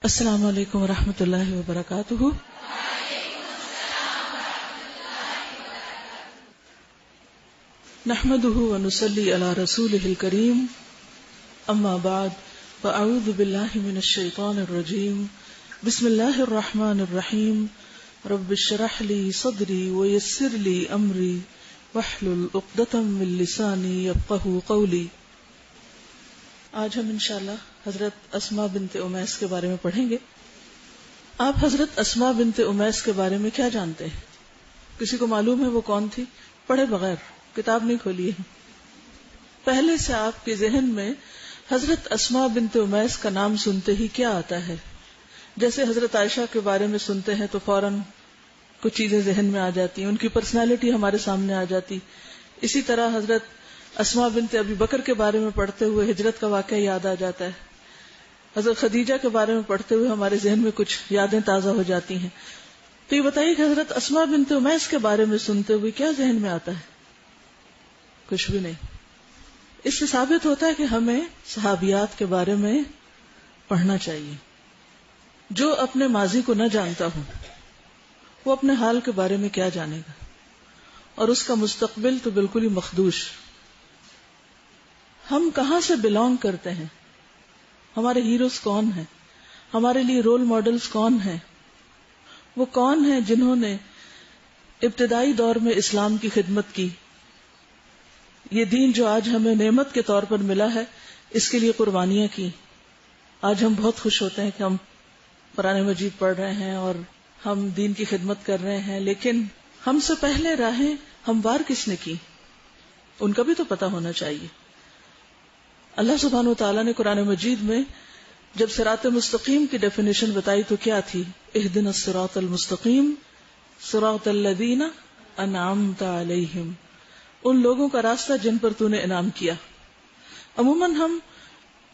السلام علیکم ورحمۃ اللہ وبرکاتہ۔ نحمده ونصلي على رسوله الكريم، اما بعد فاعوذ باللہ من الشیطان الرجیم، بسم اللہ الرحمن الرحیم، رب اشرح لي صدری ويسر لي امری واحلل عقدۃ من لسانی یفقهوا قولی۔ آج ہم انشاءاللہ حضرت اسماء بنت امیس کے بارے میں پڑھیں گے۔ آپ حضرت اسماء بنت امیس کے بارے میں کیا جانتے ہیں؟ کسی کو معلوم ہے وہ کون تھی؟ پڑھے بغیر کتاب نہیں کھولی ہے۔ پہلے سے آپ کے ذہن میں حضرت اسماء بنت امیس کا نام سنتے ہی کیا آتا ہے؟ جیسے حضرت عائشہ کے بارے میں سنتے ہیں تو فوراً کچھ چیزیں ذہن میں آ جاتی ہیں، ان کی پرسنالٹی ہمارے سامنے آ جاتی۔ اسی طرح حضرت اسماء بنت ابی بکر کے بارے میں پڑھتے ہوئے ہجرت کا واقعہ یاد آ جاتا ہے۔ حضرت خدیجہ کے بارے میں پڑھتے ہوئے ہمارے ذہن میں کچھ یادیں تازہ ہو جاتی ہیں۔ تو یہ بتائیے کہ حضرت اسماء بنت امیس کے بارے میں سنتے ہوئے کیا ذہن میں آتا ہے؟ کچھ بھی نہیں۔ اس سے ثابت ہوتا ہے کہ ہمیں صحابیات کے بارے میں پڑھنا چاہیے۔ جو اپنے ماضی کو نہ جانتا ہو وہ اپنے حال کے بارے میں کیا جانے گا، اور اس کا مستقبل تو بالکل ہی مخدوش۔ ہم کہاں سے بلانگ کرتے ہیں، ہمارے ہیروز کون ہیں، ہمارے لیے رول ماڈلز کون ہیں، وہ کون ہیں جنہوں نے ابتدائی دور میں اسلام کی خدمت کی، یہ دین جو آج ہمیں نعمت کے طور پر ملا ہے اس کے لیے قربانیاں کی۔ آج ہم بہت خوش ہوتے ہیں کہ ہم قرآن مجید پڑھ رہے ہیں اور ہم دین کی خدمت کر رہے ہیں، لیکن ہم سے پہلے راہیں ہموار کس نے کی، ان کا بھی تو پتہ ہونا چاہیے۔ اللہ سبحانہ و تعالیٰ نے قرآن مجید میں جب صراط مستقیم کی ڈیفینیشن بتائی تو کیا تھی؟ اہدنا الصراط المستقیم صراط الذین انعمت علیہم، ان لوگوں کا راستہ جن پر تو نے انعام کیا۔ عموماً ہم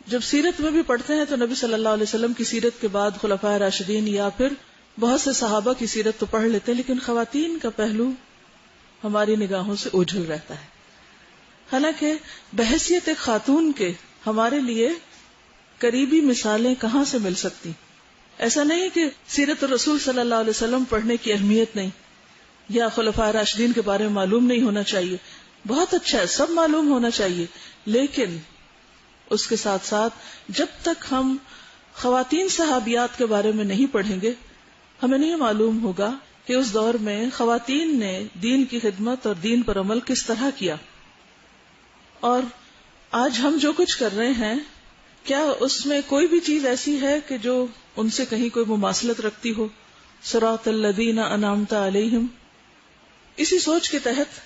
جب سیرت میں بھی پڑھتے ہیں تو نبی صلی اللہ علیہ وسلم کی سیرت کے بعد خلفائے راشدین یا پھر بہت سے صحابہ کی سیرت تو پڑھ لیتے ہیں، لیکن خواتین کا پہلو ہماری نگاہوں سے اوجھل رہتا ہے۔ حالانکہ بحیثیت ایک خاتون کے ہمارے لیے قریبی مثالیں کہاں سے مل سکتی؟ ایسا نہیں کہ سیرت الرسول صلی اللہ علیہ وسلم پڑھنے کی اہمیت نہیں، یا خلفائے راشدین کے بارے میں معلوم نہیں ہونا چاہیے، بہت اچھا ہے، سب معلوم ہونا چاہیے، لیکن اس کے ساتھ ساتھ جب تک ہم خواتین صحابیات کے بارے میں نہیں پڑھیں گے ہمیں نہیں معلوم ہوگا کہ اس دور میں خواتین نے دین کی خدمت اور دین پر عمل کس طرح کیا۔ اور آج ہم جو کچھ کر رہے ہیں کیا اس میں کوئی بھی چیز ایسی ہے کہ جو ان سے کہیں کوئی مماثلت رکھتی ہو؟ صراط الذین انعمت علیہم، اسی سوچ کے تحت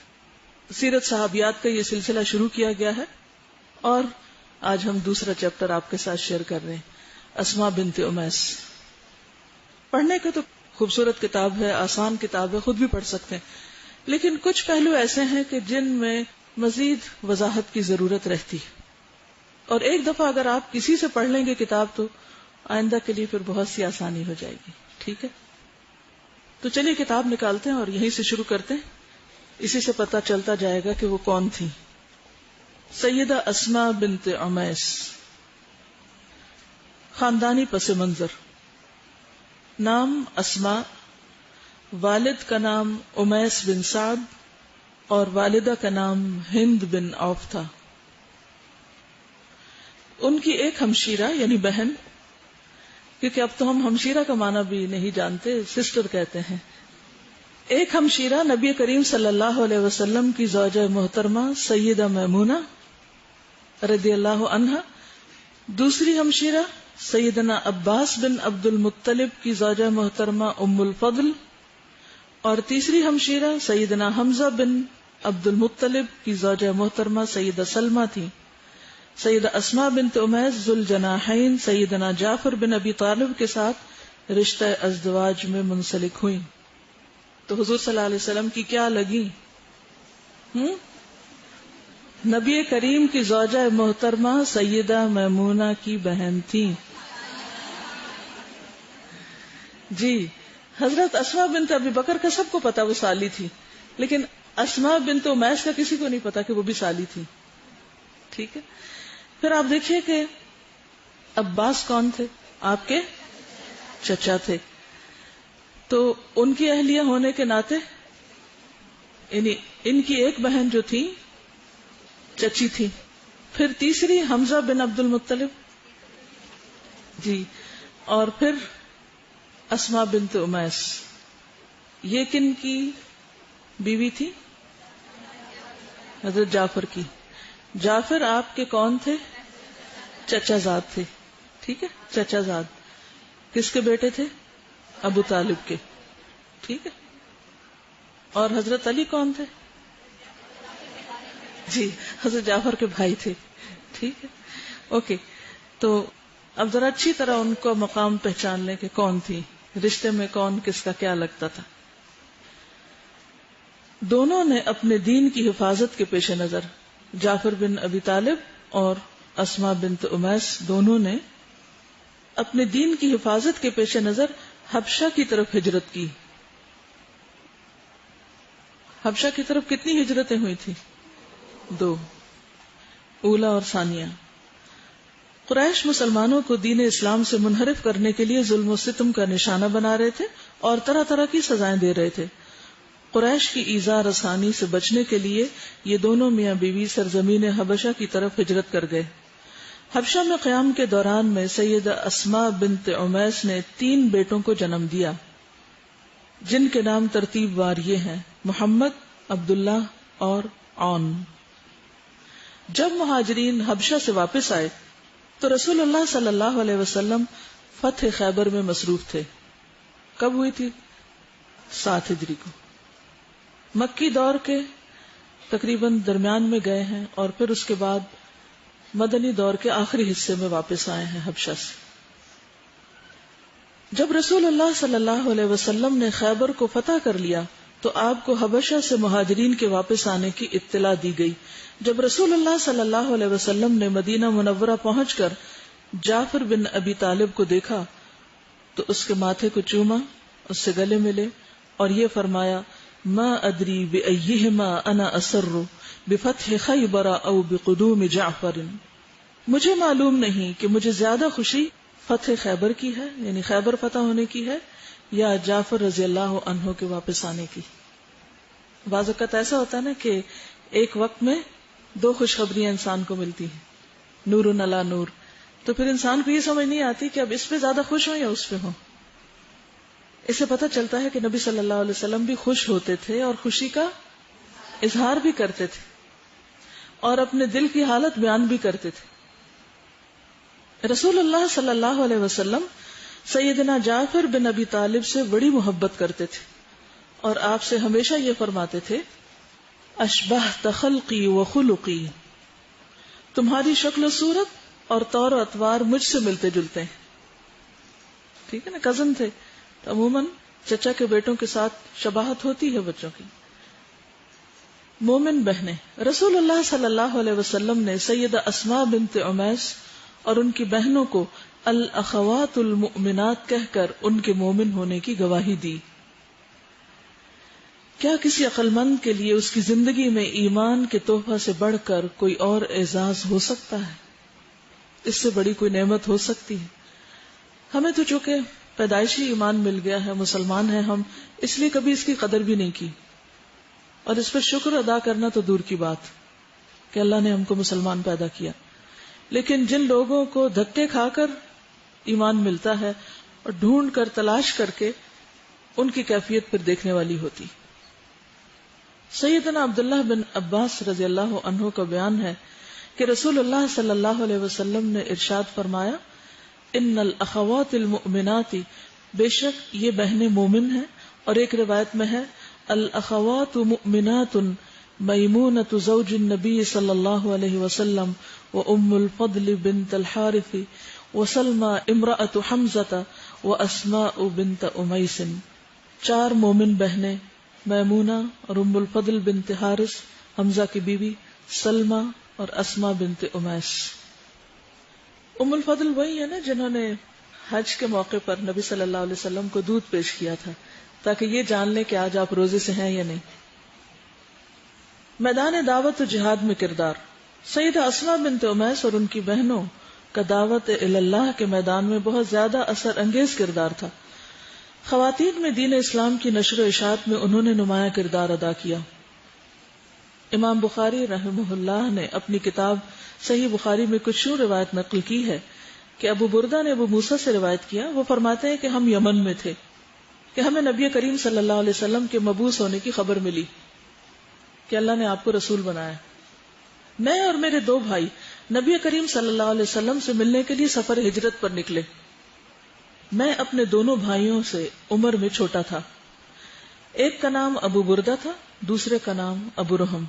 سیرت صحابیات کا یہ سلسلہ شروع کیا گیا ہے، اور آج ہم دوسرا چیپٹر آپ کے ساتھ شیئر کر رہے ہیں، اسماء بنت امیس۔ پڑھنے کا تو خوبصورت کتاب ہے، آسان کتاب ہے، خود بھی پڑھ سکتے ہیں، لیکن کچھ پہلو ایسے ہیں کہ جن میں مزید وضاحت کی ضرورت رہتی ہے، اور ایک دفعہ اگر آپ کسی سے پڑھ لیں گے کتاب تو آئندہ کے لیے پھر بہت سی آسانی ہو جائے گی۔ ٹھیک ہے، تو چلیے کتاب نکالتے ہیں اور یہیں سے شروع کرتے ہیں، اسی سے پتہ چلتا جائے گا کہ وہ کون تھی۔ سیدہ اسماء بنت امیس، خاندانی پس منظر۔ نام اسماء، والد کا نام امیس بن سعد اور والدہ کا نام ہند بن عوف تھا۔ ان کی ایک ہمشیرہ یعنی بہن، کیونکہ اب تو ہم ہمشیرہ کا معنی بھی نہیں جانتے، سسٹر کہتے ہیں، ایک ہمشیرہ نبی کریم صلی اللہ علیہ وسلم کی زوجہ محترمہ سیدہ میمونہ رضی اللہ عنہا، دوسری ہمشیرہ سیدنا عباس بن عبد المطلب کی زوجہ محترمہ ام الفضل، اور تیسری ہمشیرہ سیدنا حمزہ بن عبد المطلب کی زوجہ محترمہ سیدہ سلمہ تھی۔ سیدہ اسماء بنت امیس ذو الجناحین سیدنا جعفر بن ابی طالب کے ساتھ رشتہ ازدواج میں منسلک ہوئیں۔ تو حضور صلی اللہ علیہ وسلم کی کیا لگی؟ نبی کریم کی زوجہ محترمہ سیدہ میمونہ کی بہن تھی۔ جی، حضرت اسماء بنت ابی بکر کا سب کو پتا وہ سالی تھی، لیکن اسماء بنت امیس کا کسی کو نہیں پتا کہ وہ بھی سالی تھی۔ ٹھیک ہے، پھر آپ دیکھیے کہ عباس کون تھے؟ آپ کے چچا تھے. تو ان کی اہلیہ ہونے کے ناطے یعنی ان کی ایک بہن جو تھی چچی تھی. پھر تیسری حمزہ بن عبد المطلب جی، اور پھر اسماء بنت امیس. یہ کن کی بیوی تھی؟ حضرت جعفر کی. جعفر آپ کے کون تھے؟ چچا زاد تھے. ٹھیک ہے، چچا زاد. کس کے بیٹے تھے؟ ابو طالب کے. ٹھیک ہے. اور حضرت علی کون تھے؟ جی، حضرت جعفر کے بھائی تھے. ٹھیک ہے، اوکے. تو اب ذرا اچھی طرح ان کو مقام پہچان لیں کہ کون تھی، رشتے میں کون کس کا کیا لگتا تھا. دونوں نے اپنے دین کی حفاظت کے پیش نظر، جعفر بن ابی طالب اور اسماء بنت امیس دونوں نے اپنے دین کی حفاظت کے پیش نظر حبشہ کی طرف ہجرت کی. حبشہ کی طرف کتنی ہجرتیں ہوئی تھی؟ 2، اولا اور ثانیہ. قریش مسلمانوں کو دین اسلام سے منحرف کرنے کے لیے ظلم و ستم کا نشانہ بنا رہے تھے اور طرح طرح کی سزائیں دے رہے تھے. قریش کی ایذا رسانی سے بچنے کے لیے یہ دونوں میاں بیوی سرزمین حبشہ کی طرف ہجرت کر گئے. حبشہ میں قیام کے دوران میں سیدہ اسماء بنت امیس نے 3 بیٹوں کو جنم دیا، جن کے نام ترتیب وار یہ ہیں: محمد، عبداللہ اور عون. جب مہاجرین حبشہ سے واپس آئے تو رسول اللہ صلی اللہ علیہ وسلم فتح خیبر میں مصروف تھے. کب ہوئی تھی؟ 7 ہجری کو. مکی دور کے تقریباً درمیان میں گئے ہیں اور پھر اس کے بعد مدنی دور کے آخری حصے میں واپس آئے ہیں حبشہ سے. جب رسول اللہ صلی اللہ علیہ وسلم نے خیبر کو فتح کر لیا تو آپ کو حبشہ سے مہاجرین کے واپس آنے کی اطلاع دی گئی. جب رسول اللہ صلی اللہ علیہ وسلم نے مدینہ منورہ پہنچ کر جعفر بن ابی طالب کو دیکھا تو اس کے ماتھے کو چوما، اس سے گلے ملے اور یہ فرمایا: ما ادری بأیہما انا اسر بفتح خیبر او بقدوم جعفر. مجھے معلوم نہیں کہ مجھے زیادہ خوشی فتح خیبر کی ہے، یعنی خیبر فتح ہونے کی ہے، یا جعفر رضی اللہ عنہ کے واپس آنے کی. بعض اوقات ایسا ہوتا ہے نا کہ ایک وقت میں 2 خوشخبریاں انسان کو ملتی ہیں، نور علی نور. تو پھر انسان کو یہ سمجھ نہیں آتی کہ اب اس پہ زیادہ خوش ہوں یا اس پہ ہوں. اس سے پتہ چلتا ہے کہ نبی صلی اللہ علیہ وسلم بھی خوش ہوتے تھے اور خوشی کا اظہار بھی کرتے تھے اور اپنے دل کی حالت بیان بھی کرتے تھے. رسول اللہ صلی اللہ علیہ وسلم سیدنا جعفر بن ابی طالب سے بڑی محبت کرتے تھے اور آپ سے ہمیشہ یہ فرماتے تھے: اشبہت خلقی و خلقی. تمہاری شکل و صورت اور طور و اطوار مجھ سے ملتے جلتے ہیں. ٹھیک ہے نا، کزن تھے تو عموماً چچا کے بیٹوں کے ساتھ شباہت ہوتی ہے بچوں کی. مومن بہنیں، رسول اللہ صلی اللہ علیہ وسلم نے سیدہ اسماء بنت امیس اور ان کی بہنوں کو الاخوات المؤمنات کہہ کر ان کے مومن ہونے کی گواہی دی. کیا کسی عقل مند کے لیے اس کی زندگی میں ایمان کے تحفہ سے بڑھ کر کوئی اور اعزاز ہو سکتا ہے؟ اس سے بڑی کوئی نعمت ہو سکتی ہے؟ ہمیں تو چونکہ پیدائشی ایمان مل گیا ہے، مسلمان ہیں ہم، اس لیے کبھی اس کی قدر بھی نہیں کی اور اس پر شکر ادا کرنا تو دور کی بات کہ اللہ نے ہم کو مسلمان پیدا کیا. لیکن جن لوگوں کو دھکے کھا کر ایمان ملتا ہے اور ڈھونڈ کر تلاش کر کے، ان کی کیفیت پھر دیکھنے والی ہوتی. سیدنا عبداللہ بن عباس رضی اللہ عنہ کا بیان ہے کہ رسول اللہ صلی اللہ علیہ وسلم نے ارشاد فرمایا: ان الاخوات المؤمنات، بے شک یہ بہنیں مومن ہیں. اور ایک روایت میں ہے: الاخوات مؤمنات میمونۃ زوج النبی صلی اللہ علیہ وسلم وام الفضل بنت الحارث وسلمى امرأة حمزة واسماء بنت امیس. 4 مومن بہنیں، میمونہ اور ام الفضل بنت حارث، حمزہ کی بیوی، سلمہ اور اسماء بنت امیس. ام الفضل وہی ہے نا جنہوں نے حج کے موقع پر نبی صلی اللہ علیہ وسلم کو دودھ پیش کیا تھا تاکہ یہ جان لیں کہ آج آپ روزے سے ہیں یا نہیں. میدان دعوت و جہاد میں کردار. سیدہ اسماء بنت امیس اور ان کی بہنوں کا دعوت اللہ کے میدان میں بہت زیادہ اثر انگیز کردار تھا. خواتین میں دین اسلام کی نشر و اشاعت میں انہوں نے نمایاں کردار ادا کیا. امام بخاری رحمہ اللہ نے اپنی کتاب صحیح بخاری میں کچھ یوں روایت نقل کی ہے کہ ابو بردہ نے ابو موسیٰ سے روایت کیا. وہ فرماتے ہیں کہ ہم یمن میں تھے کہ ہمیں نبی کریم صلی اللہ علیہ وسلم کے مبعوث ہونے کی خبر ملی کہ اللہ نے آپ کو رسول بنایا. میں اور میرے 2 بھائی نبی کریم صلی اللہ علیہ وسلم سے ملنے کے لیے سفر ہجرت پر نکلے. میں اپنے دونوں بھائیوں سے عمر میں چھوٹا تھا. ایک کا نام ابو بردہ تھا, دوسرے کا نام ابو رحم.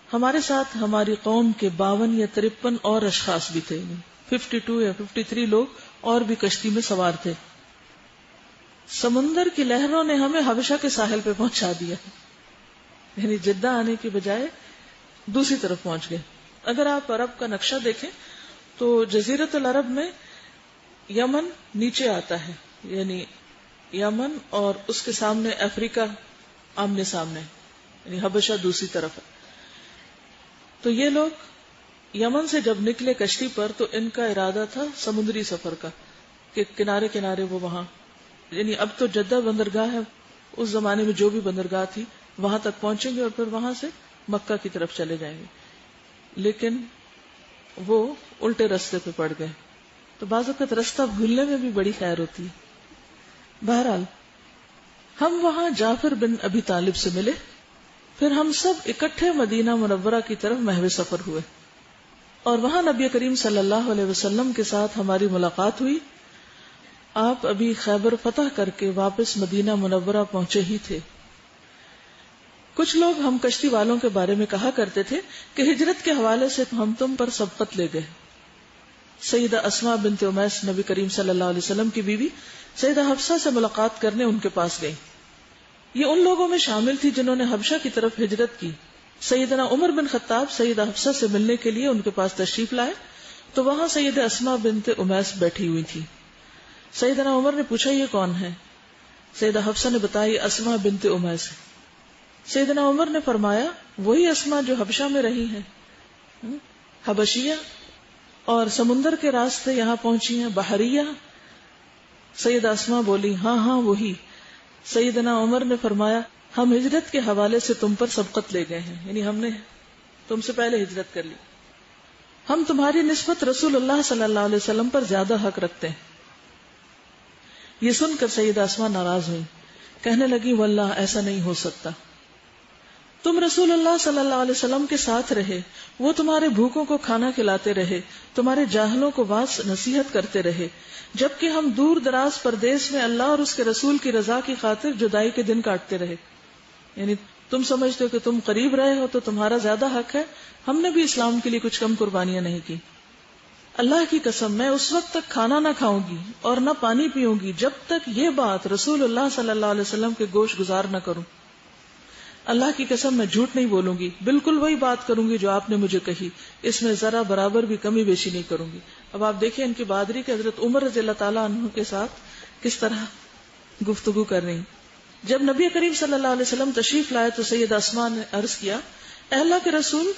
ہمارے ساتھ ہماری قوم کے 52 یا 53 اور اشخاص بھی تھے, 52 یا 53 لوگ اور بھی کشتی میں سوار تھے. سمندر کی لہروں نے ہمیں حبشہ کے ساحل پہ پہنچا دیا, یعنی جدہ آنے کی بجائے دوسری طرف پہنچ گئے. اگر آپ عرب کا نقشہ دیکھیں تو جزیرت العرب میں یمن نیچے آتا ہے, یعنی یمن اور اس کے سامنے افریقہ آمنے سامنے, یعنی حبشہ دوسری طرف ہے. تو یہ لوگ یمن سے جب نکلے کشتی پر تو ان کا ارادہ تھا سمندری سفر کا, کہ کنارے کنارے وہ وہاں, یعنی اب تو جدہ بندرگاہ ہے, اس زمانے میں جو بھی بندرگاہ تھی وہاں تک پہنچیں گے اور پھر وہاں سے مکہ کی طرف چلے جائیں گے. لیکن وہ الٹے رستے پہ پڑ گئے, تو بعض اوقات رستہ بھولنے میں بھی بڑی خیر ہوتی ہے. بہرحال ہم وہاں جعفر بن ابی طالب سے ملے, پھر ہم سب اکٹھے مدینہ منورہ کی طرف محو سفر ہوئے, اور وہاں نبی کریم صلی اللہ علیہ وسلم کے ساتھ ہماری ملاقات ہوئی. آپ ابھی خیبر فتح کر کے واپس مدینہ منورہ پہنچے ہی تھے. کچھ لوگ ہم کشتی والوں کے بارے میں کہا کرتے تھے کہ ہجرت کے حوالے سے ہم تم پر سبقت لے گئے. سیدہ اسماء بنت امیس نبی کریم صلی اللہ علیہ وسلم کی بیوی سیدہ حفصہ سے ملاقات کرنے ان کے پاس گئی. یہ ان لوگوں میں شامل تھی جنہوں نے حبشہ کی طرف ہجرت کی. سیدنا عمر بن خطاب سیدہ حفصہ سے ملنے کے لیے ان کے پاس تشریف لائے تو وہاں سیدہ اسماء بنت امیس بیٹھی ہوئی تھی. سیدنا عمر نے پوچھا یہ کون ہے؟ سیدہ حفصہ نے بتایا یہ اسماء بنت امیس ہے. سیدنا عمر نے فرمایا وہی اسماء جو حبشہ میں رہی ہیں, حبشیہ, اور سمندر کے راستے یہاں پہنچی ہیں, بحریہ. سیدہ اسماء بولی ہاں وہی. سیدنا عمر نے فرمایا ہم ہجرت کے حوالے سے تم پر سبقت لے گئے ہیں, یعنی ہم نے تم سے پہلے ہجرت کر لی. ہم تمہاری نسبت رسول اللہ صلی اللہ علیہ وسلم پر زیادہ حق رکھتے ہیں. یہ سن کر سیدہ اسماء ناراض ہوئی, کہنے لگی واللہ ایسا نہیں ہو سکتا. تم رسول اللہ صلی اللہ علیہ وسلم کے ساتھ رہے, وہ تمہارے بھوکوں کو کھانا کھلاتے رہے, تمہارے جاہلوں کو واعظ نصیحت کرتے رہے, جبکہ ہم دور دراز پردیس میں اللہ اور اس کے رسول کی رضا کی خاطر جدائی کے دن کاٹتے رہے. یعنی تم سمجھتے ہو کہ تم قریب رہے ہو تو تمہارا زیادہ حق ہے, ہم نے بھی اسلام کے لیے کچھ کم قربانیاں نہیں کی. اللہ کی قسم میں اس وقت تک کھانا نہ کھاؤں گی اور نہ پانی پیوں گی جب تک یہ بات رسول اللہ صلی اللہ علیہ وسلم کے گوش گزار نہ کروں. اللہ کی قسم میں جھوٹ نہیں بولوں گی, بالکل وہی بات کروں گی جو آپ نے مجھے کہی, اس میں ذرا برابر بھی کمی بیشی نہیں کروں گی. اب آپ دیکھیں ان کی بہادری کے حضرت عمر رضی اللہ تعالیٰ عنہ کے ساتھ کس طرح گفتگو کر رہی. جب نبی کریم صلی اللہ علیہ وسلم تشریف لائے تو سیدہ اسماء نے عرض کیا اے اللہ کے رسول,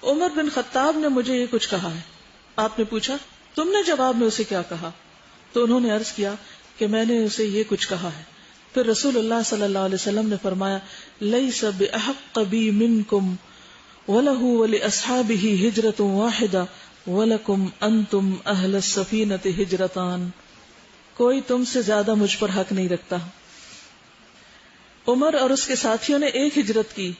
عمر بن خطاب نے مجھے یہ کچھ کہا ہے. آپ نے پوچھا تم نے جواب میں اسے کیا کہا؟ تو انہوں نے عرض کیا کہ میں نے اسے یہ کچھ کہا ہے. پھر رسول اللہ صلی اللہ علیہ وسلم نے فرمایا لیس بأحق بی منکم وَلَهُ وَلِأَصْحَابِهِ هِجْرَةٌ وَاحِدَةٌ وَلَكُمْ أَنْتُمْ أَهْلَ السَّفِينَةِ هِجْرَتَانِ. کوئی تم سے زیادہ مجھ پر حق نہیں رکھتا. عمر اور اس کے ساتھیوں نے ایک ہجرت کی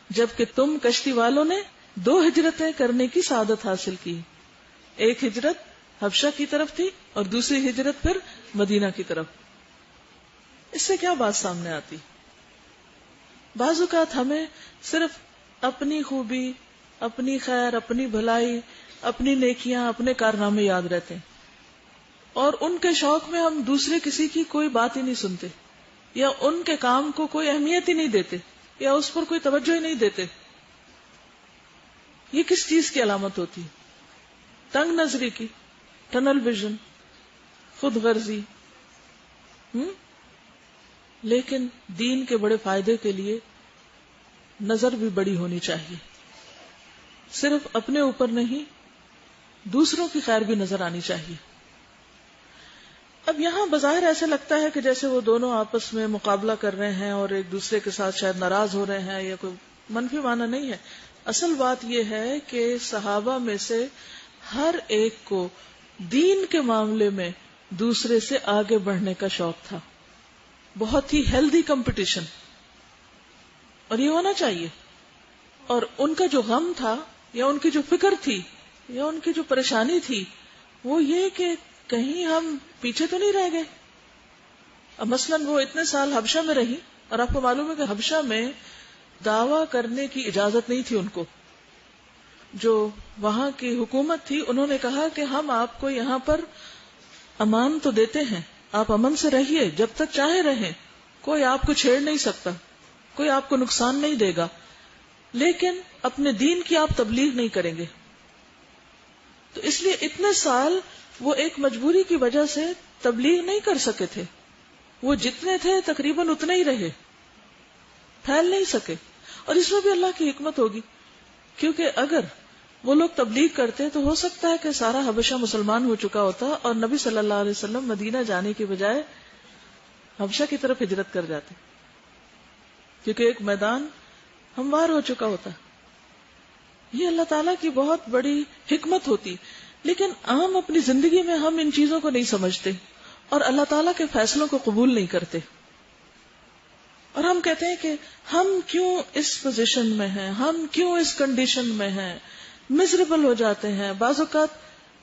جبکہ تم کشتی والوں نے 2 ہجرتیں کرنے کی سعادت حاصل کی. ایک ہجرت حبشہ کی طرف تھی اور دوسری ہجرت پھر مدینہ کی طرف. اس سے کیا بات سامنے آتی؟ بعض اوقات ہمیں صرف اپنی خوبی, اپنی خیر, اپنی بھلائی, اپنی نیکیاں, اپنے کارنامے یاد رہتے ہیں, اور ان کے شوق میں ہم دوسرے کسی کی کوئی بات ہی نہیں سنتے, یا ان کے کام کو کوئی اہمیت ہی نہیں دیتے, یا اس پر کوئی توجہ ہی نہیں دیتے. یہ کس چیز کی علامت ہوتی؟ تنگ نظری کی, ٹنل ویژن, خود غرضی. لیکن دین کے بڑے فائدے کے لیے نظر بھی بڑی ہونی چاہیے, صرف اپنے اوپر نہیں دوسروں کی خیر بھی نظر آنی چاہیے. اب یہاں بظاہر ایسے لگتا ہے کہ جیسے وہ دونوں آپس میں مقابلہ کر رہے ہیں اور ایک دوسرے کے ساتھ شاید ناراض ہو رہے ہیں، یا کوئی منفی معنی نہیں ہے. اصل بات یہ ہے کہ صحابہ میں سے ہر ایک کو دین کے معاملے میں دوسرے سے آگے بڑھنے کا شوق تھا. بہت ہی ہیلدی کمپٹیشن، اور یہ ہونا چاہیے. اور ان کا جو غم تھا یا ان کی جو فکر تھی یا ان کی جو پریشانی تھی وہ یہ کہ کہیں ہم پیچھے تو نہیں رہ گئے. اب مثلاً وہ اتنے سال حبشہ میں رہی، اور آپ کو معلوم ہے کہ حبشہ میں دعویٰ کرنے کی اجازت نہیں تھی ان کو. جو وہاں کی حکومت تھی انہوں نے کہا کہ ہم آپ کو یہاں پر امان تو دیتے ہیں، آپ امن سے رہیے، جب تک چاہے رہیں، کوئی آپ کو چھیڑ نہیں سکتا، کوئی آپ کو نقصان نہیں دے گا، لیکن اپنے دین کی آپ تبلیغ نہیں کریں گے. تو اس لیے اتنے سال وہ ایک مجبوری کی وجہ سے تبلیغ نہیں کر سکے تھے. وہ جتنے تھے تقریباً اتنے ہی رہے، پھیل نہیں سکے. اور اس میں بھی اللہ کی حکمت ہوگی، کیونکہ اگر وہ لوگ تبلیغ کرتے تو ہو سکتا ہے کہ سارا حبشہ مسلمان ہو چکا ہوتا اور نبی صلی اللہ علیہ وسلم مدینہ جانے کی بجائے حبشہ کی طرف ہجرت کر جاتے، کیونکہ ایک میدان ہموار ہو چکا ہوتا. یہ اللہ تعالیٰ کی بہت بڑی حکمت ہوتی. لیکن عام اپنی زندگی میں ہم ان چیزوں کو نہیں سمجھتے اور اللہ تعالیٰ کے فیصلوں کو قبول نہیں کرتے، اور ہم کہتے ہیں کہ ہم کیوں اس پوزیشن میں ہیں، ہم کیوں اس کنڈیشن میں ہیں، مزریبل ہو جاتے ہیں. بعض اوقات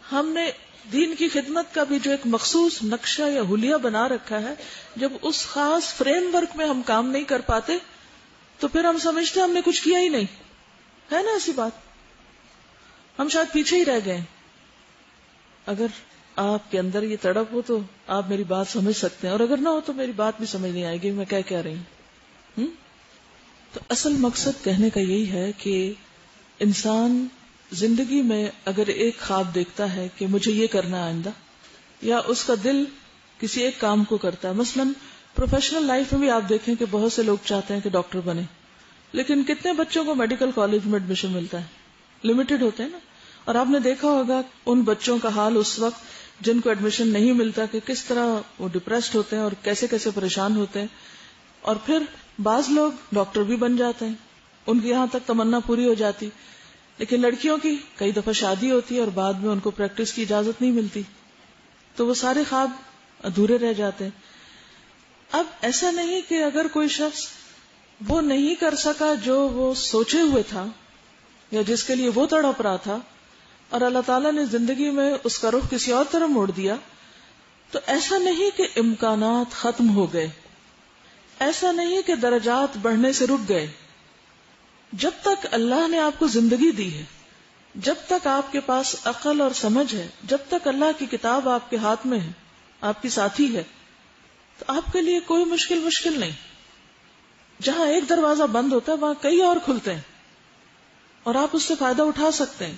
ہم نے دین کی خدمت کا بھی جو ایک مخصوص نقشہ یا حلیہ بنا رکھا ہے، جب اس خاص فریم ورک میں ہم کام نہیں کر پاتے تو پھر ہم سمجھتے ہم نے کچھ کیا ہی نہیں. ہے نا ایسی بات؟ ہم شاید پیچھے ہی رہ گئے. اگر آپ کے اندر یہ تڑپ ہو تو آپ میری بات سمجھ سکتے ہیں، اور اگر نہ ہو تو میری بات بھی سمجھ نہیں آئے گی میں کیا رہی ہوں. تو اصل مقصد کہنے کا یہی ہے کہ انسان زندگی میں اگر ایک خواب دیکھتا ہے کہ مجھے یہ کرنا آئندہ، یا اس کا دل کسی ایک کام کو کرتا ہے. مثلاً پروفیشنل لائف میں بھی آپ دیکھیں کہ بہت سے لوگ چاہتے ہیں کہ ڈاکٹر بنے، لیکن کتنے بچوں کو میڈیکل کالج میں ایڈمیشن ملتا ہے؟ لمیٹڈ ہوتے ہیں نا. اور آپ نے دیکھا ہوگا ان بچوں کا حال اس وقت جن کو ایڈمیشن نہیں ملتا کہ کس طرح وہ ڈپریسڈ ہوتے ہیں اور کیسے کیسے پریشان ہوتے ہیں. اور پھر بعض لوگ ڈاکٹر بھی بن جاتے ہیں، ان کی یہاں تک تمنا پوری ہو جاتی. لیکن لڑکیوں کی کئی دفعہ شادی ہوتی ہے اور بعد میں ان کو پریکٹس کی اجازت نہیں ملتی، تو وہ سارے خواب ادھورے رہ جاتے ہیں. اب ایسا نہیں کہ اگر کوئی شخص وہ نہیں کر سکا جو وہ سوچے ہوئے تھا یا جس کے لیے وہ تڑپ رہا تھا، اور اللہ تعالیٰ نے زندگی میں اس کا رخ کسی اور طرف موڑ دیا، تو ایسا نہیں کہ امکانات ختم ہو گئے، ایسا نہیں کہ درجات بڑھنے سے رک گئے. جب تک اللہ نے آپ کو زندگی دی ہے، جب تک آپ کے پاس عقل اور سمجھ ہے، جب تک اللہ کی کتاب آپ کے ہاتھ میں ہے، آپ کی ساتھی ہے، تو آپ کے لیے کوئی مشکل نہیں. جہاں ایک دروازہ بند ہوتا ہے وہاں کئی اور کھلتے ہیں اور آپ اس سے فائدہ اٹھا سکتے ہیں.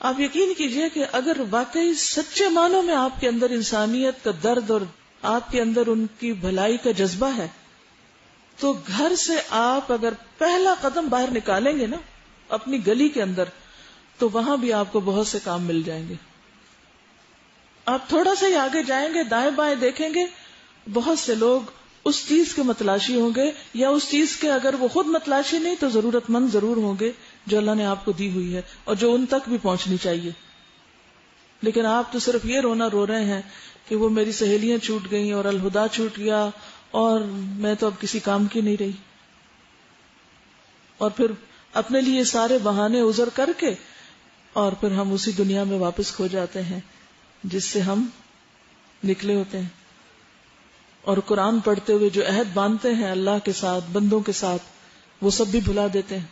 آپ یقین کیجئے کہ اگر واقعی سچے معنوں میں آپ کے اندر انسانیت کا درد اور آپ کے اندر ان کی بھلائی کا جذبہ ہے، تو گھر سے آپ اگر پہلا قدم باہر نکالیں گے نا اپنی گلی کے اندر، تو وہاں بھی آپ کو بہت سے کام مل جائیں گے. آپ تھوڑا سا ہی آگے جائیں گے، دائیں بائیں دیکھیں گے، بہت سے لوگ اس چیز کے متلاشی ہوں گے، یا اس چیز کے اگر وہ خود متلاشی نہیں تو ضرورت مند ضرور ہوں گے جو اللہ نے آپ کو دی ہوئی ہے اور جو ان تک بھی پہنچنی چاہیے. لیکن آپ تو صرف یہ رونا رو رہے ہیں کہ وہ میری سہیلیاں چھوٹ گئیں اور الہدا چھوٹ گیا اور میں تو اب کسی کام کی نہیں رہی. اور پھر اپنے لیے سارے بہانے عذر کر کے اور پھر ہم اسی دنیا میں واپس کھو جاتے ہیں جس سے ہم نکلے ہوتے ہیں. اور قرآن پڑھتے ہوئے جو عہد باندھتے ہیں اللہ کے ساتھ، بندوں کے ساتھ، وہ سب بھی بھلا دیتے ہیں.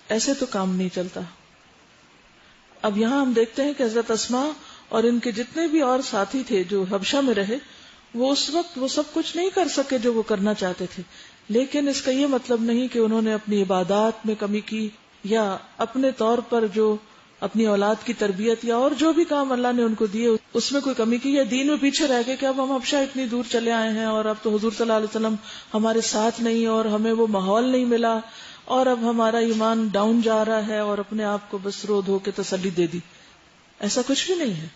ایسے تو کام نہیں چلتا. اب یہاں ہم دیکھتے ہیں کہ حضرت اسماء اور ان کے جتنے بھی اور ساتھی تھے جو حبشہ میں رہے، وہ اس وقت وہ سب کچھ نہیں کر سکے جو وہ کرنا چاہتے تھے. لیکن اس کا یہ مطلب نہیں کہ انہوں نے اپنی عبادات میں کمی کی، یا اپنے طور پر جو اپنی اولاد کی تربیت یا اور جو بھی کام اللہ نے ان کو دیے اس میں کوئی کمی کی، یا دین میں پیچھے رہ گئے کہ اب ہم حبشہ اتنی دور چلے آئے ہیں اور اب تو حضور صلی اللہ علیہ وسلم ہمارے ساتھ نہیں اور ہمیں وہ ماحول نہیں ملا اور اب ہمارا ایمان ڈاؤن جا رہا ہے اور اپنے آپ کو بس رو دھو کے تسلی دے دی. ایسا کچھ بھی نہیں ہے.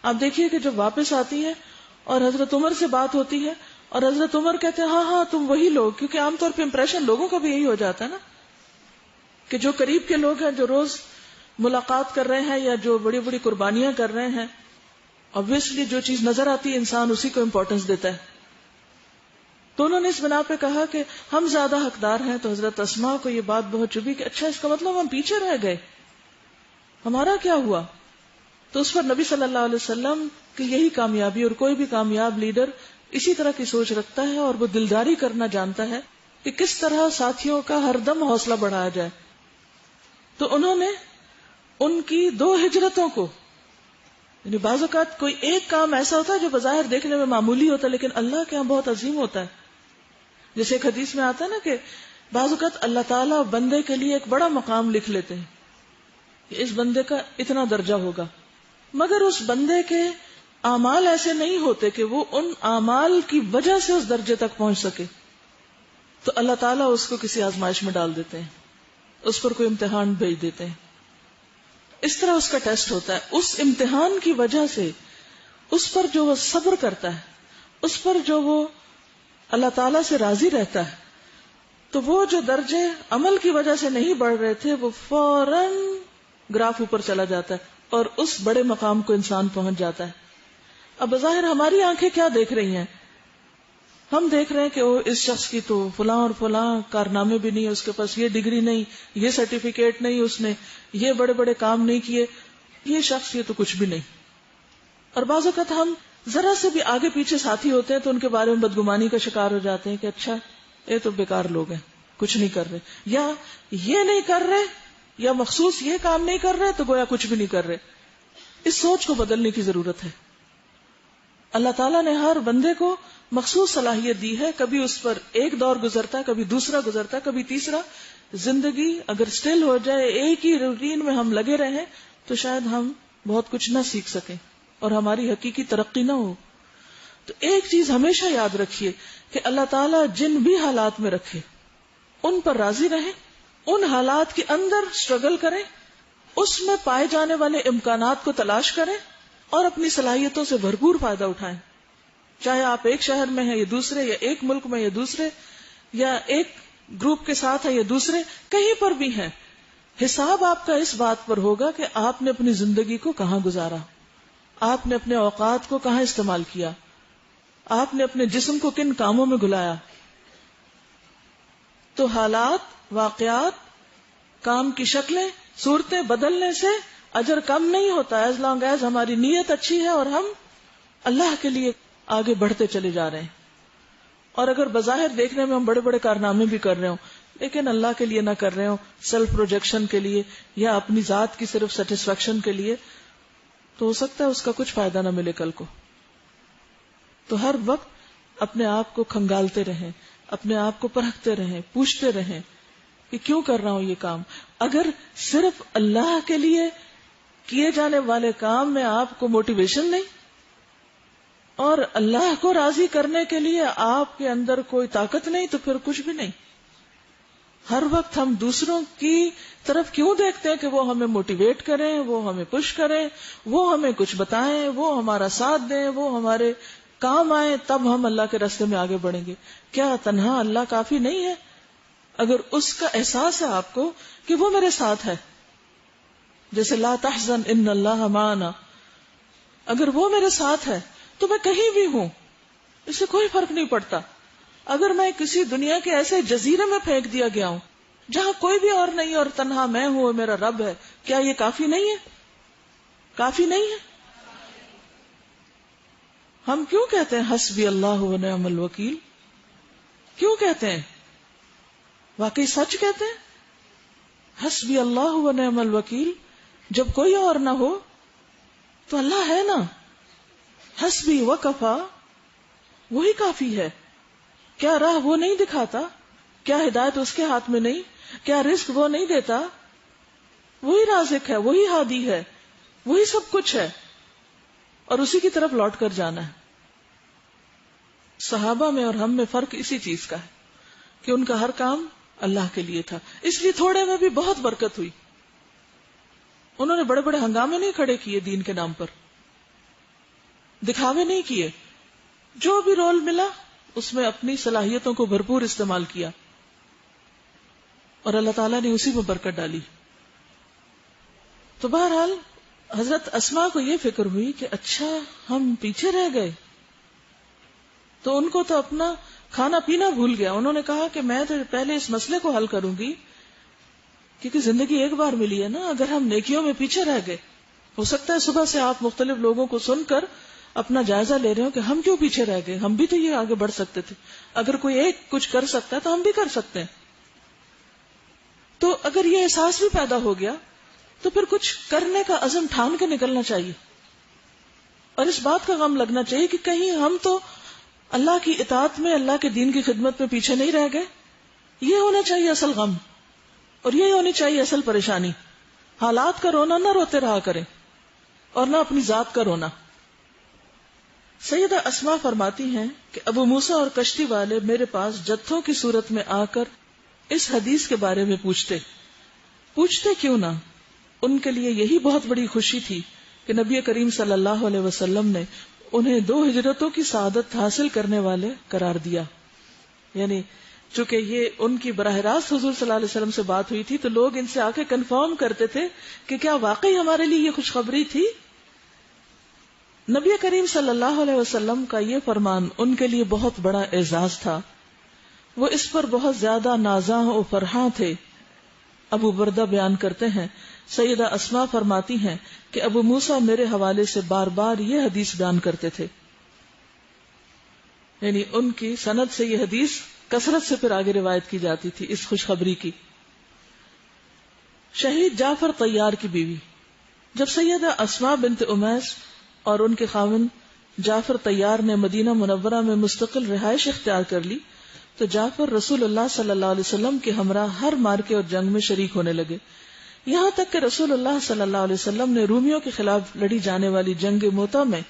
آپ دیکھیے کہ جب واپس آتی ہے اور حضرت عمر سے بات ہوتی ہے اور حضرت عمر کہتے ہیں ہاں تم وہی لوگ, کیونکہ عام طور پہ امپریشن لوگوں کا بھی یہی ہو جاتا ہے نا کہ جو قریب کے لوگ ہیں, جو روز ملاقات کر رہے ہیں یا جو بڑی بڑی قربانیاں کر رہے ہیں, obviously جو چیز نظر آتی ہے انسان اسی کو امپورٹنس دیتا ہے. تو انہوں نے اس بنا پہ کہا کہ ہم زیادہ حقدار ہیں. تو حضرت اسماء کو یہ بات بہت چبھی کہ اچھا اس کا مطلب ہم پیچھے رہ گئے, ہمارا کیا ہوا؟ تو اس پر نبی صلی اللہ علیہ وسلم کی یہی کامیابی, اور کوئی بھی کامیاب لیڈر اسی طرح کی سوچ رکھتا ہے اور وہ دلداری کرنا جانتا ہے کہ کس طرح ساتھیوں کا ہر دم حوصلہ بڑھایا جائے. تو انہوں نے ان کی 2 ہجرتوں کو, یعنی بعض اوقات کوئی ایک کام ایسا ہوتا ہے جو بظاہر دیکھنے میں معمولی ہوتا ہے لیکن اللہ کے یہاں بہت عظیم ہوتا ہے. جیسے ایک حدیث میں آتا ہے نا کہ بعض اوقات اللہ تعالیٰ بندے کے لیے ایک بڑا مقام لکھ لیتے ہیں کہ اس بندے کا اتنا درجہ ہوگا, مگر اس بندے کے اعمال ایسے نہیں ہوتے کہ وہ ان اعمال کی وجہ سے اس درجے تک پہنچ سکے. تو اللہ تعالیٰ اس کو کسی آزمائش میں ڈال دیتے ہیں, اس پر کوئی امتحان بھیج دیتے ہیں, اس طرح اس کا ٹیسٹ ہوتا ہے. اس امتحان کی وجہ سے اس پر جو وہ صبر کرتا ہے, اس پر جو وہ اللہ تعالیٰ سے راضی رہتا ہے, تو وہ جو درجے عمل کی وجہ سے نہیں بڑھ رہے تھے وہ فوراً گراف اوپر چلا جاتا ہے اور اس بڑے مقام کو انسان پہنچ جاتا ہے. اب بظاہر ہماری آنکھیں کیا دیکھ رہی ہیں؟ ہم دیکھ رہے ہیں کہ وہ اس شخص کی تو فلاں اور فلاں کارنامے بھی نہیں, اس کے پاس یہ ڈگری نہیں, یہ سرٹیفکیٹ نہیں, اس نے یہ بڑے بڑے کام نہیں کیے, یہ شخص یہ تو کچھ بھی نہیں. اور بعض اوقات ہم ذرا سے بھی آگے پیچھے ساتھی ہوتے ہیں تو ان کے بارے میں بدگمانی کا شکار ہو جاتے ہیں کہ اچھا یہ تو بیکار لوگ ہیں, کچھ نہیں کر رہے, یا یہ نہیں کر رہے, یا مخصوص یہ کام نہیں کر رہے تو گویا کچھ بھی نہیں کر رہے. اس سوچ کو بدلنے کی ضرورت ہے. اللہ تعالیٰ نے ہر بندے کو مخصوص صلاحیت دی ہے, کبھی اس پر ایک دور گزرتا ہے, کبھی دوسرا گزرتا ہے, کبھی تیسرا. زندگی اگر سٹل ہو جائے, ایک ہی روٹین میں ہم لگے رہیں تو شاید ہم بہت کچھ نہ سیکھ سکیں اور ہماری حقیقی ترقی نہ ہو. تو ایک چیز ہمیشہ یاد رکھیے کہ اللہ تعالیٰ جن بھی حالات میں رکھے ان پر راضی رہیں, ان حالات کے اندر سٹرگل کریں, اس میں پائے جانے والے امکانات کو تلاش کریں اور اپنی صلاحیتوں سے بھرپور فائدہ اٹھائیں. چاہے آپ ایک شہر میں ہیں یا دوسرے, یا ایک ملک میں یا دوسرے, یا ایک گروپ کے ساتھ ہیں یا دوسرے, کہیں پر بھی ہیں, حساب آپ کا اس بات پر ہوگا کہ آپ نے اپنی زندگی کو کہاں گزارا, آپ نے اپنے اوقات کو کہاں استعمال کیا, آپ نے اپنے جسم کو کن کاموں میں گلایا. تو حالات, واقعات, کام کی شکلیں, صورتیں بدلنے سے اجر کم نہیں ہوتا, ایز لانگ ایز ہماری نیت اچھی ہے اور ہم اللہ کے لیے آگے بڑھتے چلے جا رہے ہیں. اور اگر بظاہر دیکھنے میں ہم بڑے بڑے کارنامے بھی کر رہے ہوں لیکن اللہ کے لیے نہ کر رہے ہوں, سیلف پروجیکشن کے لیے یا اپنی ذات کی صرف سیٹسفیکشن کے لیے, تو ہو سکتا ہے اس کا کچھ فائدہ نہ ملے کل کو. تو ہر وقت اپنے آپ کو کھنگالتے رہیں, اپنے آپ کو پرکھتے رہیں, پوچھتے رہیں کہ کیوں کر رہا ہوں یہ کام. اگر صرف اللہ کے لیے کیے جانے والے کام میں آپ کو موٹیویشن نہیں اور اللہ کو راضی کرنے کے لیے آپ کے اندر کوئی طاقت نہیں تو پھر کچھ بھی نہیں. ہر وقت ہم دوسروں کی طرف کیوں دیکھتے ہیں کہ وہ ہمیں موٹیویٹ کریں, وہ ہمیں پش کریں, وہ ہمیں کچھ بتائیں, وہ ہمارا ساتھ دیں, وہ ہمارے کام آئیں, تب ہم اللہ کے راستے میں آگے بڑھیں گے. کیا تنہا اللہ کافی نہیں ہے؟ اگر اس کا احساس ہے آپ کو کہ وہ میرے ساتھ ہے, جیسے لا تحزن ان اللہ معنا, اگر وہ میرے ساتھ ہے تو میں کہیں بھی ہوں, اس سے کوئی فرق نہیں پڑتا. اگر میں کسی دنیا کے ایسے جزیرے میں پھینک دیا گیا ہوں جہاں کوئی بھی اور نہیں اور تنہا میں ہوں اور میرا رب ہے, کیا یہ کافی نہیں ہے؟ کافی نہیں ہے. ہم کیوں کہتے ہیں حسبی اللہ و نعم الوکیل؟ کیوں کہتے ہیں؟ واقعی سچ کہتے ہیں حسبی اللہ و نعم الوکیل. جب کوئی اور نہ ہو تو اللہ ہے نا, حسبی وکفا, وہی کافی ہے. کیا راہ وہ نہیں دکھاتا؟ کیا ہدایت اس کے ہاتھ میں نہیں؟ کیا رزق وہ نہیں دیتا؟ وہی رازق ہے, وہی ہادی ہے, وہی سب کچھ ہے, اور اسی کی طرف لوٹ کر جانا ہے. صحابہ میں اور ہم میں فرق اسی چیز کا ہے کہ ان کا ہر کام اللہ کے لیے تھا، اس لیے تھوڑے میں بھی بہت برکت ہوئی. انہوں نے بڑے بڑے ہنگامے نہیں کھڑے کیے دین کے نام پر، دکھاوے نہیں کیے، جو بھی رول ملا اس میں اپنی صلاحیتوں کو بھرپور استعمال کیا اور اللہ تعالیٰ نے اسی میں برکت ڈالی. تو بہرحال حضرت اسماء کو یہ فکر ہوئی کہ اچھا ہم پیچھے رہ گئے. تو ان کو تو اپنا کھانا پینا بھول گیا. انہوں نے کہا کہ میں تو پہلے اس مسئلے کو حل کروں گی، کیونکہ زندگی ایک بار ملی ہے نا. اگر ہم نیکیوں میں پیچھے رہ گئے، ہو سکتا ہے صبح سے آپ مختلف لوگوں کو سن کر اپنا جائزہ لے رہے ہو کہ ہم کیوں پیچھے رہ گئے، ہم بھی تو یہ آگے بڑھ سکتے تھے. اگر کوئی ایک کچھ کر سکتا ہے تو ہم بھی کر سکتے ہیں. تو اگر یہ احساس بھی پیدا ہو گیا تو پھر کچھ کرنے کا عزم ٹھان کے نکلنا چاہیے، اور اس بات کا غم لگنا چاہیے کہ کہیں ہم تو اللہ کی اطاعت میں، اللہ کے دین کی خدمت میں پیچھے نہیں رہ گئے. یہ ہونا چاہیے اصل غم، اور یہ ہونی چاہیے اصل پریشانی. حالات کا رونا نہ روتے رہا کریں، اور نہ اپنی ذات کا رونا. سیدہ اسماء فرماتی ہیں کہ ابو موسیٰ اور کشتی والے میرے پاس جتھوں کی صورت میں آ کر اس حدیث کے بارے میں پوچھتے کیوں نہ. ان کے لیے یہی بہت بڑی خوشی تھی کہ نبی کریم صلی اللہ علیہ وسلم نے انہیں 2 ہجرتوں کی سعادت حاصل کرنے والے قرار دیا. یعنی چونکہ یہ ان کی براہ راست حضور صلی اللہ علیہ وسلم سے بات ہوئی تھی تو لوگ ان سے آ کے کنفرم کرتے تھے کہ کیا واقعی ہمارے لیے یہ خوشخبری تھی. نبی کریم صلی اللہ علیہ وسلم کا یہ فرمان ان کے لیے بہت بڑا اعزاز تھا. وہ اس پر بہت زیادہ نازاں و فرحاں تھے. ابو بردہ بیان کرتے ہیں، سیدہ اسماء فرماتی ہیں کہ ابو موسیٰ میرے حوالے سے بار بار یہ حدیث بیان کرتے تھے. یعنی ان کی سند سے یہ حدیث کثرت سے پھر آگے روایت کی جاتی تھی اس خوشخبری کی. شہید جعفر طیار کی بیوی، جب سیدہ اسماء بنت امیس اور ان کے خاوند جعفر طیار نے مدینہ منورہ میں مستقل رہائش اختیار کر لی تو جعفر رسول اللہ صلی اللہ علیہ وسلم کے ہمراہ ہر مارکے اور جنگ میں شریک ہونے لگے، یہاں تک کہ رسول اللہ صلی اللہ علیہ وسلم نے رومیوں کے خلاف لڑی جانے والی جنگ موتا میں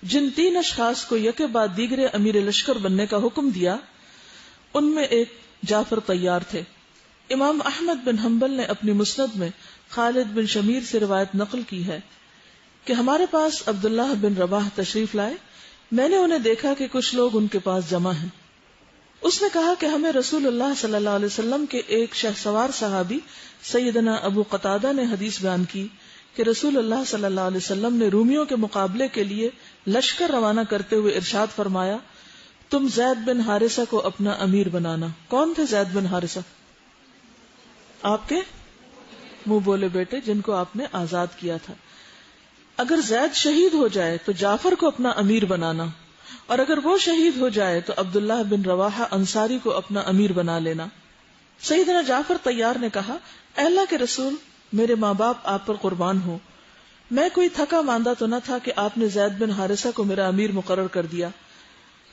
جن 3 اشخاص کو یکے بعد دیگرے امیر لشکر بننے کا حکم دیا، ان میں ایک جعفر طیار تھے. امام احمد بن حنبل نے اپنی مسند میں خالد بن شمیر سے روایت نقل کی ہے کہ ہمارے پاس عبداللہ بن رواح تشریف لائے. میں نے انہیں دیکھا کہ کچھ لوگ ان کے پاس جمع ہیں. اس نے کہا کہ ہمیں رسول اللہ صلی اللہ علیہ وسلم کے ایک شہسوار صحابی سیدنا ابو قتادہ نے حدیث بیان کی کہ رسول اللہ صلی اللہ علیہ وسلم نے رومیوں کے مقابلے کے لیے لشکر روانہ کرتے ہوئے ارشاد فرمایا، تم زید بن حارثہ کو اپنا امیر بنانا. کون تھے زید بن حارثہ؟ آپ کے منہ بولے بیٹے جن کو آپ نے آزاد کیا تھا. اگر زید شہید ہو جائے تو جعفر کو اپنا امیر بنانا، اور اگر وہ شہید ہو جائے تو عبداللہ بن رواحہ انصاری کو اپنا امیر بنا لینا. سیدنا جعفر طیار نے کہا، اے اللہ کے رسول، میرے ماں باپ آپ پر قربان ہوں، میں کوئی تھکا ماندہ تو نہ تھا کہ آپ نے زید بن حارثہ کو میرا امیر مقرر کر دیا.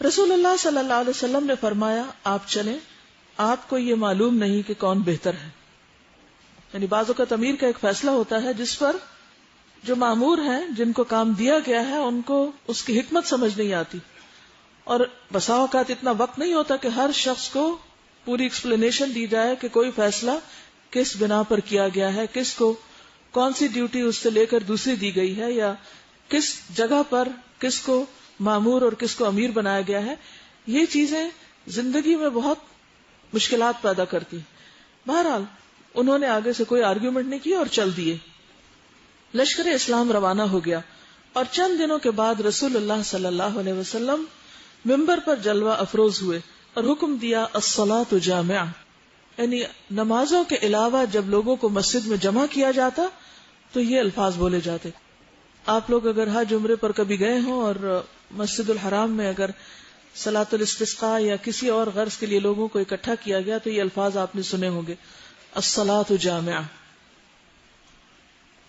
رسول اللہ صلی اللہ علیہ وسلم نے فرمایا، آپ چلیں، آپ کو یہ معلوم نہیں کہ کون بہتر ہے. یعنی بعض اوقات امیر کا ایک فیصلہ ہوتا ہے جس پر جو مامور ہیں، جن کو کام دیا گیا ہے، ان کو اس کی حکمت سمجھ نہیں آتی، اور بسا اوقات اتنا وقت نہیں ہوتا کہ ہر شخص کو پوری ایکسپلینیشن دی جائے کہ کوئی فیصلہ کس بنا پر کیا گیا ہے، کس کو کون سی ڈیوٹی اس سے لے کر دوسری دی گئی ہے، یا کس جگہ پر کس کو مامور اور کس کو امیر بنایا گیا ہے. یہ چیزیں زندگی میں بہت مشکلات پیدا کرتی. بہرحال انہوں نے آگے سے کوئی آرگیومنٹ نہیں کی اور چل دیے. لشکر اسلام روانہ ہو گیا، اور چند دنوں کے بعد رسول اللہ صلی اللہ علیہ وسلم منبر پر جلوہ افروز ہوئے اور حکم دیا، الصلاۃ جامعہ، یعنی نمازوں کے علاوہ جب لوگوں کو مسجد میں جمع کیا جاتا تو یہ الفاظ بولے جاتے. آپ لوگ اگر حج عمرے پر کبھی گئے ہوں اور مسجد الحرام میں اگر صلاۃ الاستسقاء یا کسی اور غرض کے لیے لوگوں کو اکٹھا کیا گیا تو یہ الفاظ آپ نے سنے ہوں گے، الصلاۃ جامعہ.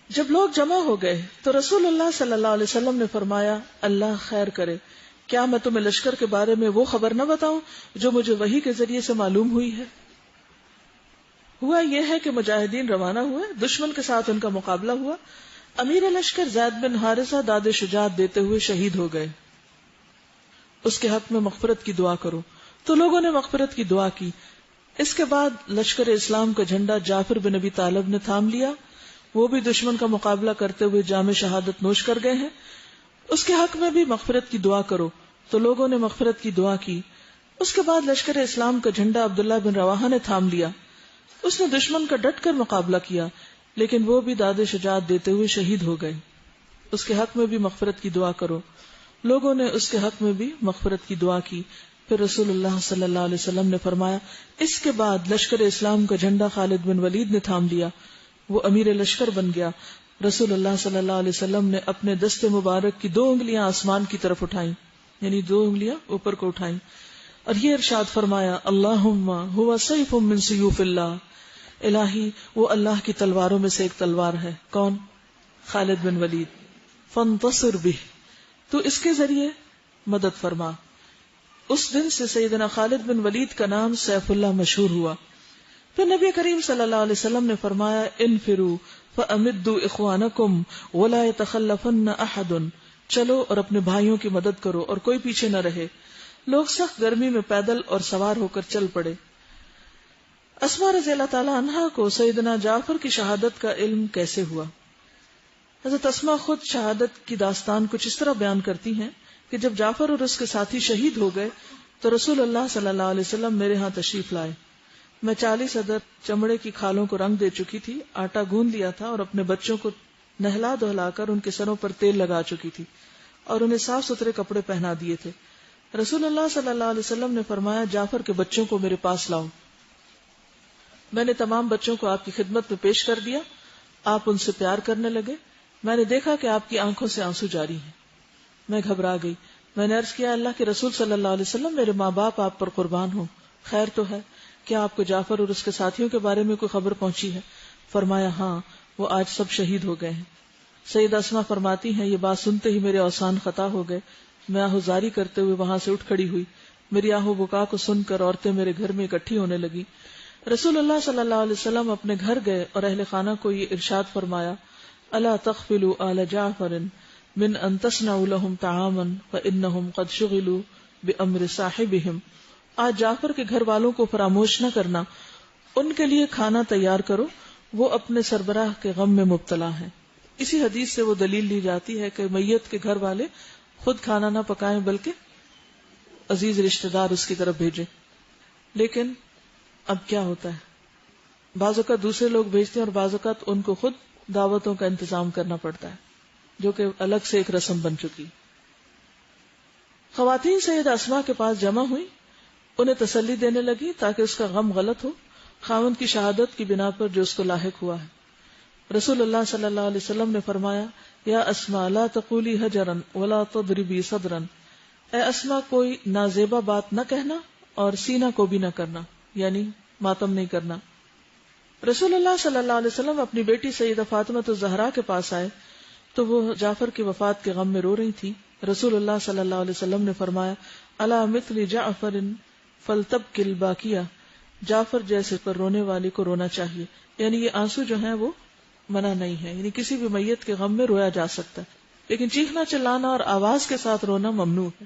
جب لوگ جمع ہو گئے تو رسول اللہ صلی اللہ علیہ وسلم نے فرمایا، اللہ خیر کرے، کیا میں تمہیں لشکر کے بارے میں وہ خبر نہ بتاؤں جو مجھے وحی کے ذریعے سے معلوم ہوئی ہے؟ ہوا یہ ہے کہ مجاہدین روانہ ہوئے، دشمن کے ساتھ ان کا مقابلہ ہوا. امیر لشکر زید بن حارثہ داد شجاعت دیتے ہوئے شہید ہو گئے. اس کے حق میں مغفرت کی دعا کرو. تو لوگوں نے مغفرت کی دعا کی. اس کے بعد لشکر اسلام کا جھنڈا جعفر بن ابی طالب نے تھام لیا. وہ بھی دشمن کا مقابلہ کرتے ہوئے جام شہادت نوش کر گئے ہیں. اس کے حق میں بھی مغفرت کی دعا کرو. تو لوگوں نے مغفرت کی دعا کی. اس کے بعد لشکر اسلام کا جھنڈا عبداللہ بن رواحہ نے تھام لیا. اس نے دشمن کا ڈٹ کر مقابلہ کیا، لیکن وہ بھی داد شجاعت دیتے ہوئے شہید ہو گئے. اس کے حق میں بھی مغفرت کی دعا کرو. لوگوں نے اس کے حق میں بھی مغفرت کی دعا کی. پھر رسول اللہ صلی اللہ علیہ وسلم نے فرمایا، اس کے بعد لشکر اسلام کا جھنڈا خالد بن ولید نے تھام لیا. وہ امیر لشکر بن گیا. رسول اللہ صلی اللہ علیہ وسلم نے اپنے دست مبارک کی 2 انگلیاں آسمان کی طرف اٹھائیں، یعنی 2 انگلیاں اوپر کو اٹھائیں، اور یہ ارشاد فرمایا، اللہم ہوا سیف من سیوف اللہ، الہی وہ اللہ کی تلواروں میں سے ایک تلوار ہے. کون؟ خالد بن ولید. فانتصر بہ، تو اس کے ذریعے مدد فرما. اس دن سے سیدنا خالد بن ولید کا نام سیف اللہ مشہور ہوا. پھر نبی کریم صلی اللہ علیہ وسلم نے فرمایا، انفروا فامدوا اخوانکم ولا يتخلفن احد، چلو اور اپنے بھائیوں کی مدد کرو اور کوئی پیچھے نہ رہے. لوگ سخت گرمی میں پیدل اور سوار ہو کر چل پڑے. اسماء رضی اللہ تعالی عنہا کو سیدنا جعفر کی شہادت کا علم کیسے ہوا؟ حضرت اسماء خود شہادت کی داستان کچھ اس طرح بیان کرتی ہیں کہ جب جعفر اور اس کے ساتھی شہید ہو گئے تو رسول اللہ صلی اللہ علیہ وسلم میرے ہاں تشریف لائے. میں 40 عدد چمڑے کی کھالوں کو رنگ دے چکی تھی، آٹا گوندھ لیا تھا اور اپنے بچوں کو نہلا دہلا کر ان کے سروں پر تیل لگا چکی تھی اور انہیں صاف ستھرے کپڑے پہنا دیے تھے. رسول اللہ صلی اللہ علیہ وسلم نے فرمایا، جعفر کے بچوں کو میرے پاس لاؤ. میں نے تمام بچوں کو آپ کی خدمت میں پیش کر دیا. آپ ان سے پیار کرنے لگے. میں نے دیکھا کہ آپ کی آنکھوں سے آنسو جاری ہیں. میں گھبرا گئی. میں نے عرض کیا، اللہ کے رسول صلی اللہ علیہ وسلم، میرے ماں باپ آپ پر قربان ہوں، خیر تو ہے؟ کیا آپ کو جعفر اور اس کے ساتھیوں کے بارے میں کوئی خبر پہنچی ہے؟ فرمایا، ہاں، وہ آج سب شہید ہو گئے ہیں. سیدہ اسماء فرماتی ہیں، یہ بات سنتے ہی میرے اوسان خطا ہو گئے. میں آہوزاری کرتے ہوئے وہاں سے اٹھ کھڑی ہوئی. میری آہو بکا کو سن کر عورتیں میرے گھر میں اکٹھی ہونے لگی. رسول اللہ صلی اللہ علیہ وسلم اپنے گھر گئے اور اہل خانہ کو یہ ارشاد فرمایا، الا تغفلوا آل جعفر من ان تصنعوا لهم طعاما فانهم قد شغلوا بامر صاحبهم. آج جعفر کے گھر والوں کو فراموش نہ کرنا، ان کے لیے کھانا تیار کرو، وہ اپنے سربراہ کے غم میں مبتلا ہیں. اسی حدیث سے وہ دلیل لی جاتی ہے کہ میت کے گھر والے خود کھانا نہ پکائیں بلکہ عزیز رشتہ دار اس کی طرف بھیجیں. لیکن اب کیا ہوتا ہے، بعض اوقات دوسرے لوگ بھیجتے ہیں اور بعض اوقات ان کو خود دعوتوں کا انتظام کرنا پڑتا ہے، جو کہ الگ سے ایک رسم بن چکی. خواتین سیدہ اسماء کے پاس جمع ہوئی، انہیں تسلی دینے لگی تاکہ اس کا غم غلط ہو خاوند کی شہادت کی بنا پر جو اس کو لاحق ہوا ہے. رسول اللہ صلی اللہ علیہ وسلم نے فرمایا، یا اسماء لا تقولی حجرا ولا تضربی صدرا، اے اسماء کوئی نازیبا بات نہ کہنا اور سینہ کو بھی نہ کرنا، یعنی ماتم نہیں کرنا. رسول اللہ صلی اللہ علیہ وسلم اپنی بیٹی سیدہ فاطمہ الزہرا کے پاس آئے تو وہ جعفر کی وفات کے غم میں رو رہی تھی. رسول اللہ صلی اللہ علیہ وسلم نے فرمایا، الا مثل جعفر فلتبکی الباکیہ، جعفر جیسے پر رونے والی کو رونا چاہیے. یعنی یہ آنسو جو ہیں وہ منع نہیں ہے، یعنی کسی بھی میت کے غم میں رویا جا سکتا ہے، لیکن چیخنا چلانا اور آواز کے ساتھ رونا ممنوع ہے.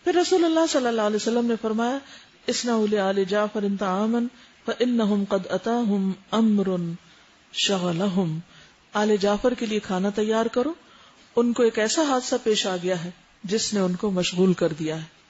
پھر رسول اللہ صلی اللہ علیہ وسلم نے فرمایا، اصنعوا لآل جعفر طعاما فإنهم قد أتاهم امر شغلهم، آل جعفر کے لیے کھانا تیار کرو، ان کو ایک ایسا حادثہ پیش آ گیا ہے جس نے ان کو مشغول کر دیا ہے.